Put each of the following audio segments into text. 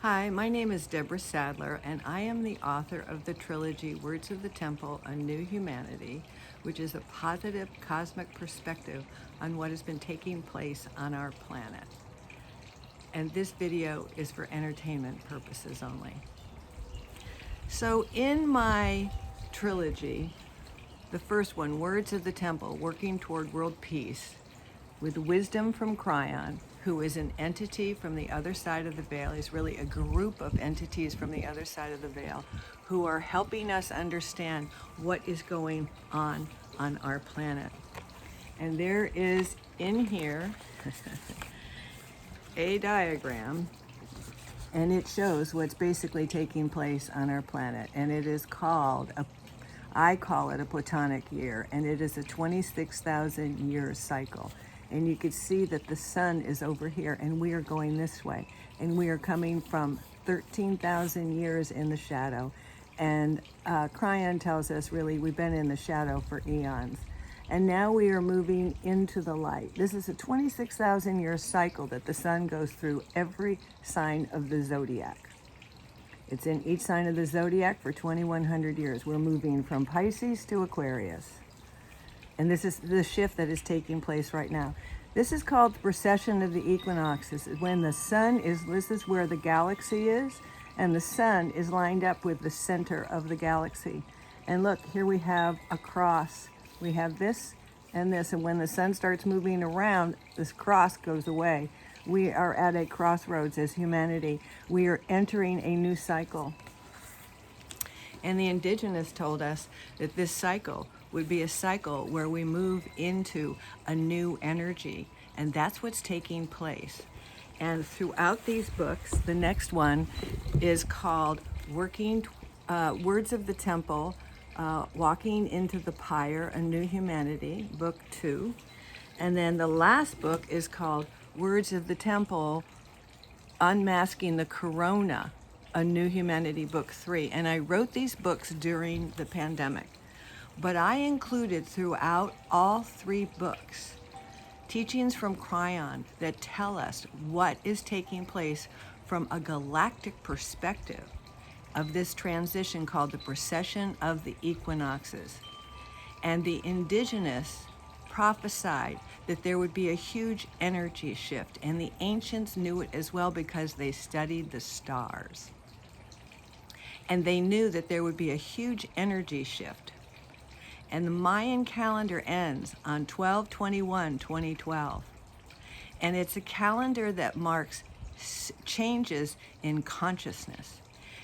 Hi, my name is Deborah Sadler, and I am the author of the trilogy Words of the Temple, A New Humanity, which is a positive cosmic perspective on what has been taking place on our planet. And this video is for entertainment purposes only. So in my trilogy, the first one, Words of the Temple, Working Toward World Peace, with wisdom from Kryon, who is an entity from the other side of the veil. He's really a group of entities from the other side of the veil who are helping us understand what is going on our planet. And there is in here a diagram, and it shows what's basically taking place on our planet. And it is called, I call it a Platonic year, and it is a 26,000 year cycle. And you can see that the sun is over here and we are going this way. And we are coming from 13,000 years in the shadow. And Kryon tells us really we've been in the shadow for eons. And now we are moving into the light. This is a 26,000 year cycle that the sun goes through every sign of the zodiac. It's in each sign of the zodiac for 2,100 years. We're moving from Pisces to Aquarius. And this is the shift that is taking place right now. This is called the precession of the equinoxes. When the sun is, this is where the galaxy is, and the sun is lined up with the center of the galaxy. And look, here we have a cross. We have this and this, and when the sun starts moving around, this cross goes away. We are at a crossroads as humanity. We are entering a new cycle. And the indigenous told us that this cycle would be a cycle where we move into a new energy. And that's what's taking place. And throughout these books, the next one is called Words of the Temple, Walking into the Pyre, A New Humanity, Book 2. And then the last book is called Words of the Temple, Unmasking the Corona, A New Humanity, Book 3. And I wrote these books during the pandemic. But I included throughout all three books teachings from Kryon that tell us what is taking place from a galactic perspective of this transition called the precession of the equinoxes. And the indigenous prophesied that there would be a huge energy shift, and the ancients knew it as well because they studied the stars. And they knew that there would be a huge energy shift. And the Mayan calendar ends on 12/21/2012. And it's a calendar that marks changes in consciousness.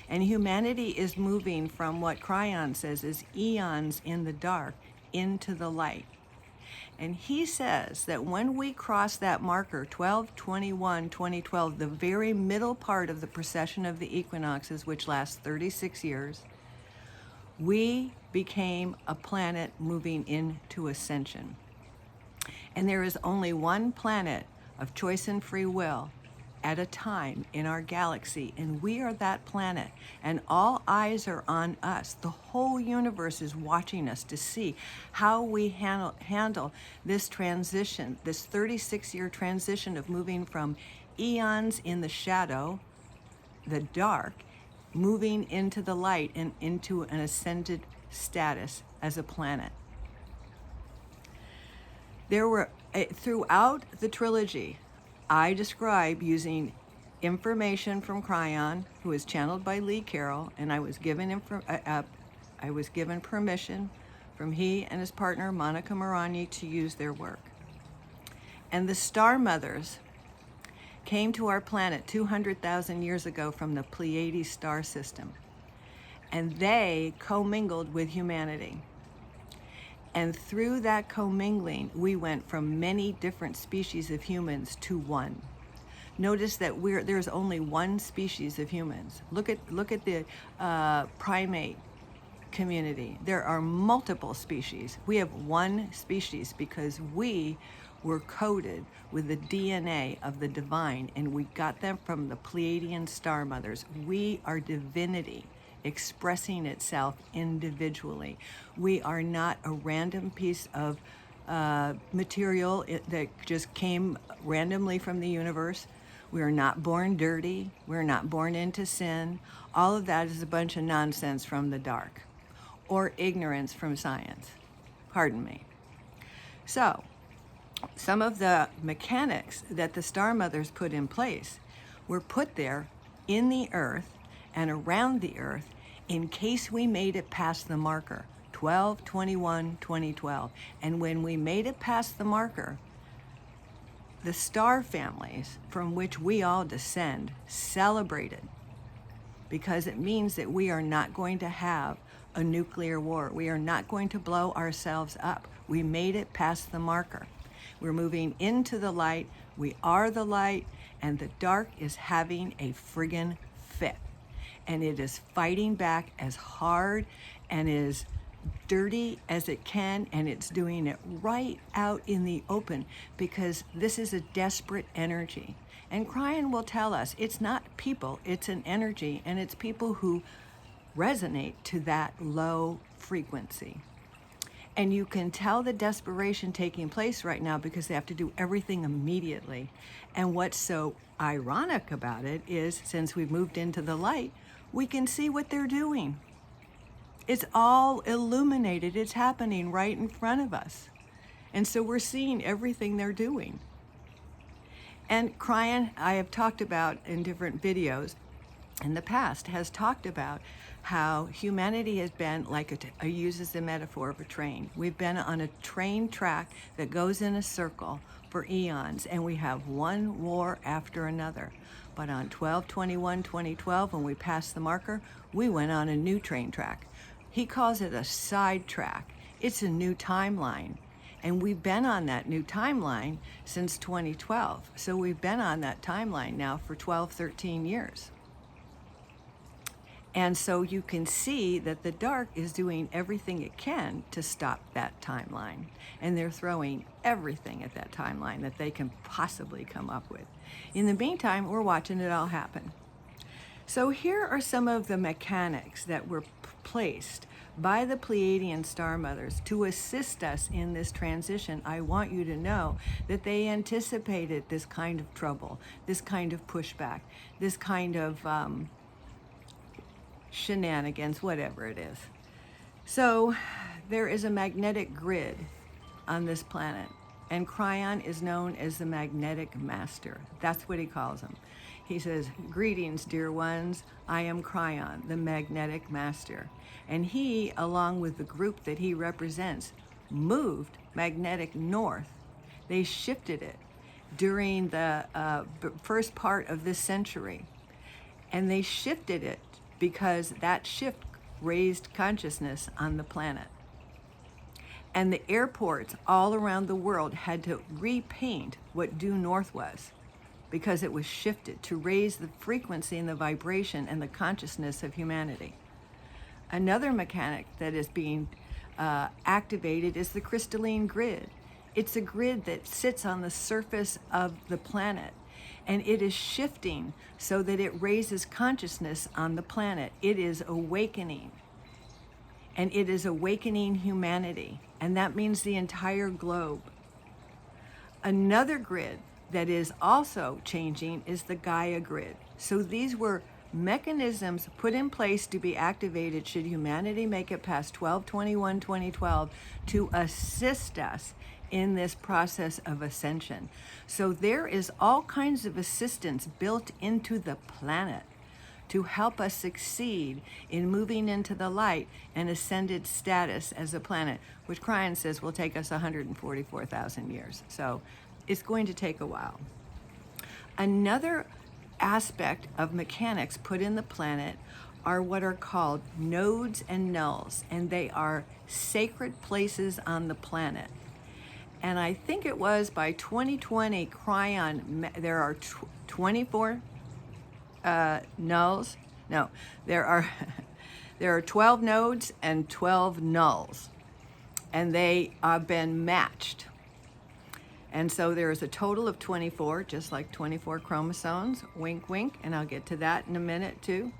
And humanity is moving from what Kryon says is eons in the dark into the light. And he says that when we cross that marker, 12/21/2012, the very middle part of the precession of the equinoxes, which lasts 36 years, we became a planet moving into ascension. And there is only one planet of choice and free will at a time in our galaxy, and we are that planet, and all eyes are on us. The whole universe is watching us to see how we handle this transition, this 36-year transition of moving from eons in the shadow, the dark, moving into the light and into an ascended status as a planet. There were, throughout the trilogy, I describe using information from Kryon, who is channeled by Lee Carroll, and I was given permission from he and his partner Monica Morani to use their work. And the Star Mothers came to our planet 200,000 years ago from the Pleiadian Star System, and they commingled with humanity. And through that commingling, we went from many different species of humans to one. Notice that there's only one species of humans. Look at the primate community. There are multiple species. We have one species because we were coded with the DNA of the divine, and we got them from the Pleiadian Star Mothers. We are divinity expressing itself individually. We are not a random piece of material that just came randomly from the universe. We are not born dirty. We're not born into sin. All of that is a bunch of nonsense from the dark, or ignorance from science. Pardon me. So, some of the mechanics that the Star Mothers put in place were put there in the earth and around the earth in case we made it past the marker, 12/21/2012. And when we made it past the marker, the star families from which we all descend celebrated, because it means that we are not going to have a nuclear war. We are not going to blow ourselves up. We made it past the marker. We're moving into the light. We are the light, and the dark is having a friggin' fit. And it is fighting back as hard and as dirty as it can, and it's doing it right out in the open, because this is a desperate energy. And Kryon will tell us it's not people, it's an energy, and it's people who resonate to that low frequency. And you can tell the desperation taking place right now because they have to do everything immediately. And what's so ironic about it is, since we've moved into the light, we can see what they're doing. It's all illuminated. It's happening right in front of us. And so we're seeing everything they're doing. And Kryon, I have talked about in different videos in the past, has talked about how humanity has been like uses the metaphor of a train. We've been on a train track that goes in a circle for eons, and we have one war after another. But on 12/21/2012, when we passed the marker, we went on a new train track. He calls it a side track. It's a new timeline. And we've been on that new timeline since 2012. So we've been on that timeline now for 12, 13 years. And so you can see that the dark is doing everything it can to stop that timeline. And they're throwing everything at that timeline that they can possibly come up with. In the meantime, we're watching it all happen. So here are some of the mechanics that were placed by the Pleiadian Star Mothers to assist us in this transition. I want you to know that they anticipated this kind of trouble, this kind of pushback, this kind of shenanigans, whatever it is. So there is a magnetic grid on this planet, and Kryon is known as the magnetic master. That's what he calls him. He says, "Greetings, dear ones. I am Kryon, the magnetic master." And he, along with the group that he represents, moved magnetic north. They shifted it during the first part of this century. And they shifted it because that shift raised consciousness on the planet. And the airports all around the world had to repaint what due north was, because it was shifted to raise the frequency and the vibration and the consciousness of humanity. Another mechanic that is being activated is the crystalline grid. It's a grid that sits on the surface of the planet, and it is shifting so that it raises consciousness on the planet. It is awakening, and it is awakening humanity, and that means the entire globe. Another grid that is also changing is the Gaia grid. So these were mechanisms put in place to be activated should humanity make it past 12/21/2012 to assist us in this process of ascension. So there is all kinds of assistance built into the planet to help us succeed in moving into the light and ascended status as a planet, which Kryon says will take us 144,000 years. So it's going to take a while. Another aspect of mechanics put in the planet are what are called nodes and nulls, and they are sacred places on the planet. And I think it was by 2020, Kryon, there are 24 nulls. No, there are 12 nodes and 12 nulls, and they have been matched. And so there is a total of 24, just like 24 chromosomes, wink, wink, and I'll get to that in a minute too.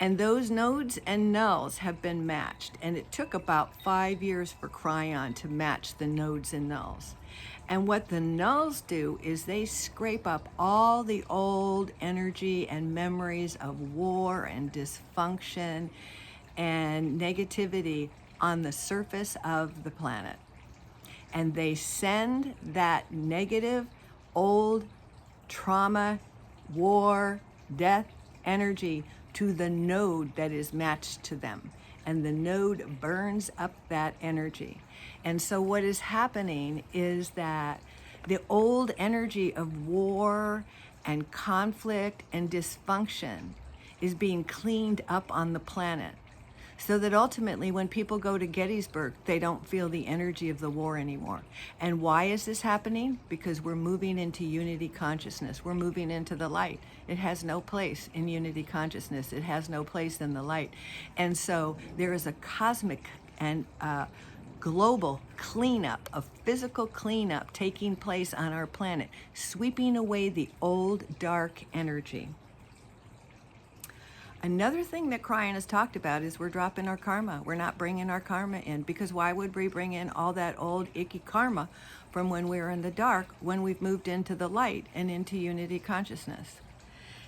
And those nodes and nulls have been matched. And it took about 5 years for Kryon to match the nodes and nulls. And what the nulls do is they scrape up all the old energy and memories of war and dysfunction and negativity on the surface of the planet. And they send that negative, old trauma, war, death energy to the node that is matched to them. And the node burns up that energy. And so what is happening is that the old energy of war and conflict and dysfunction is being cleaned up on the planet. So that ultimately when people go to Gettysburg, they don't feel the energy of the war anymore. And why is this happening? Because we're moving into unity consciousness. We're moving into the light. It has no place in unity consciousness. It has no place in the light. And so there is a cosmic and global cleanup, a physical cleanup taking place on our planet, sweeping away the old dark energy. Another thing that Kryon has talked about is we're dropping our karma. We're not bringing our karma in, because why would we bring in all that old icky karma from when we were in the dark when we've moved into the light and into unity consciousness?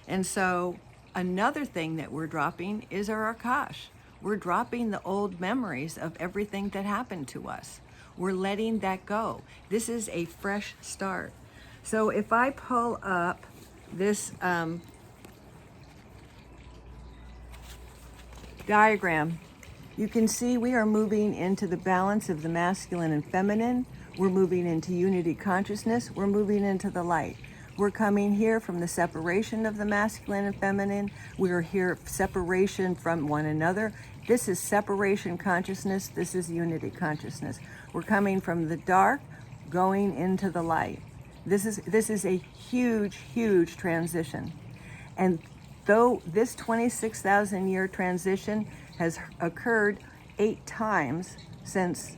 And so another thing that we're dropping is our Akash. We're dropping the old memories of everything that happened to us. We're letting that go. This is a fresh start. So if I pull up this diagram, you can see we are moving into the balance of the masculine and feminine. We're moving into unity consciousness. We're moving into the light. We're coming here from the separation of the masculine and feminine. We're here separation from one another. This is separation consciousness. This is unity consciousness. We're coming from the dark, going into the light. This is a huge, huge transition. And though this 26,000 year transition has occurred 8 times since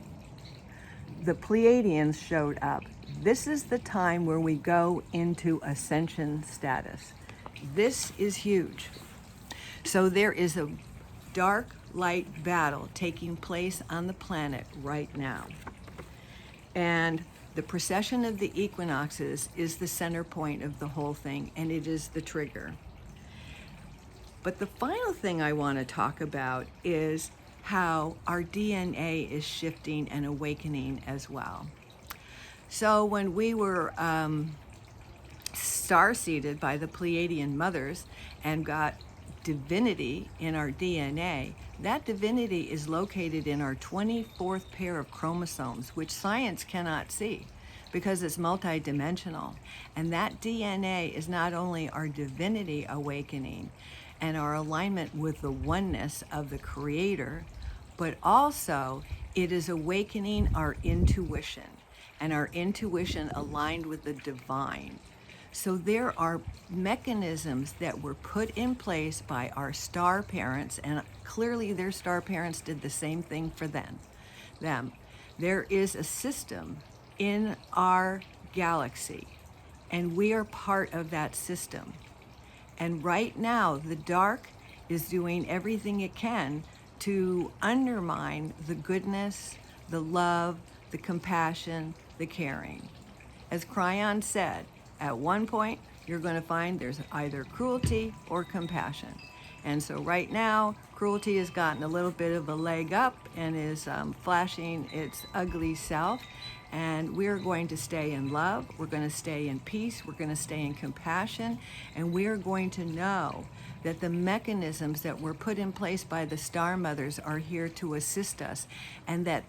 the Pleiadians showed up, this is the time where we go into ascension status. This is huge. So there is a dark light battle taking place on the planet right now. And the precession of the equinoxes is the center point of the whole thing, and it is the trigger. But the final thing I want to talk about is how our DNA is shifting and awakening as well. So when we were star-seeded by the Pleiadian mothers and got divinity in our DNA, that divinity is located in our 24th pair of chromosomes, which science cannot see because it's multidimensional. And that DNA is not only our divinity awakening and our alignment with the oneness of the Creator, but also it is awakening our intuition, and our intuition aligned with the divine. So there are mechanisms that were put in place by our star parents, and clearly their star parents did the same thing for them. There is a system in our galaxy, and we are part of that system. And right now, the dark is doing everything it can to undermine the goodness, the love, the compassion, the caring. As Kryon said, at one point, you're going to find there's either cruelty or compassion. And so right now, cruelty has gotten a little bit of a leg up and is flashing its ugly self. And we're going to stay in love, we're going to stay in peace, we're going to stay in compassion, and we're going to know that the mechanisms that were put in place by the Star Mothers are here to assist us, and that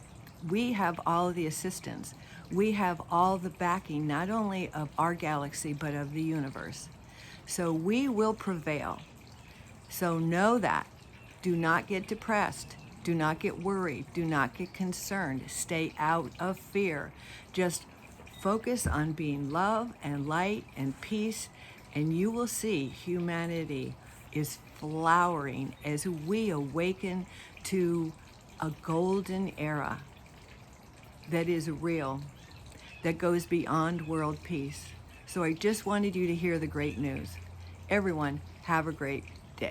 we have all of the assistance. We have all the backing, not only of our galaxy, but of the universe. So we will prevail. So know that. Do not get depressed. Do not get worried. Do not get concerned. Stay out of fear. Just focus on being love and light and peace, and you will see humanity is flowering as we awaken to a golden era that is real, that goes beyond world peace. So I just wanted you to hear the great news. Everyone, have a great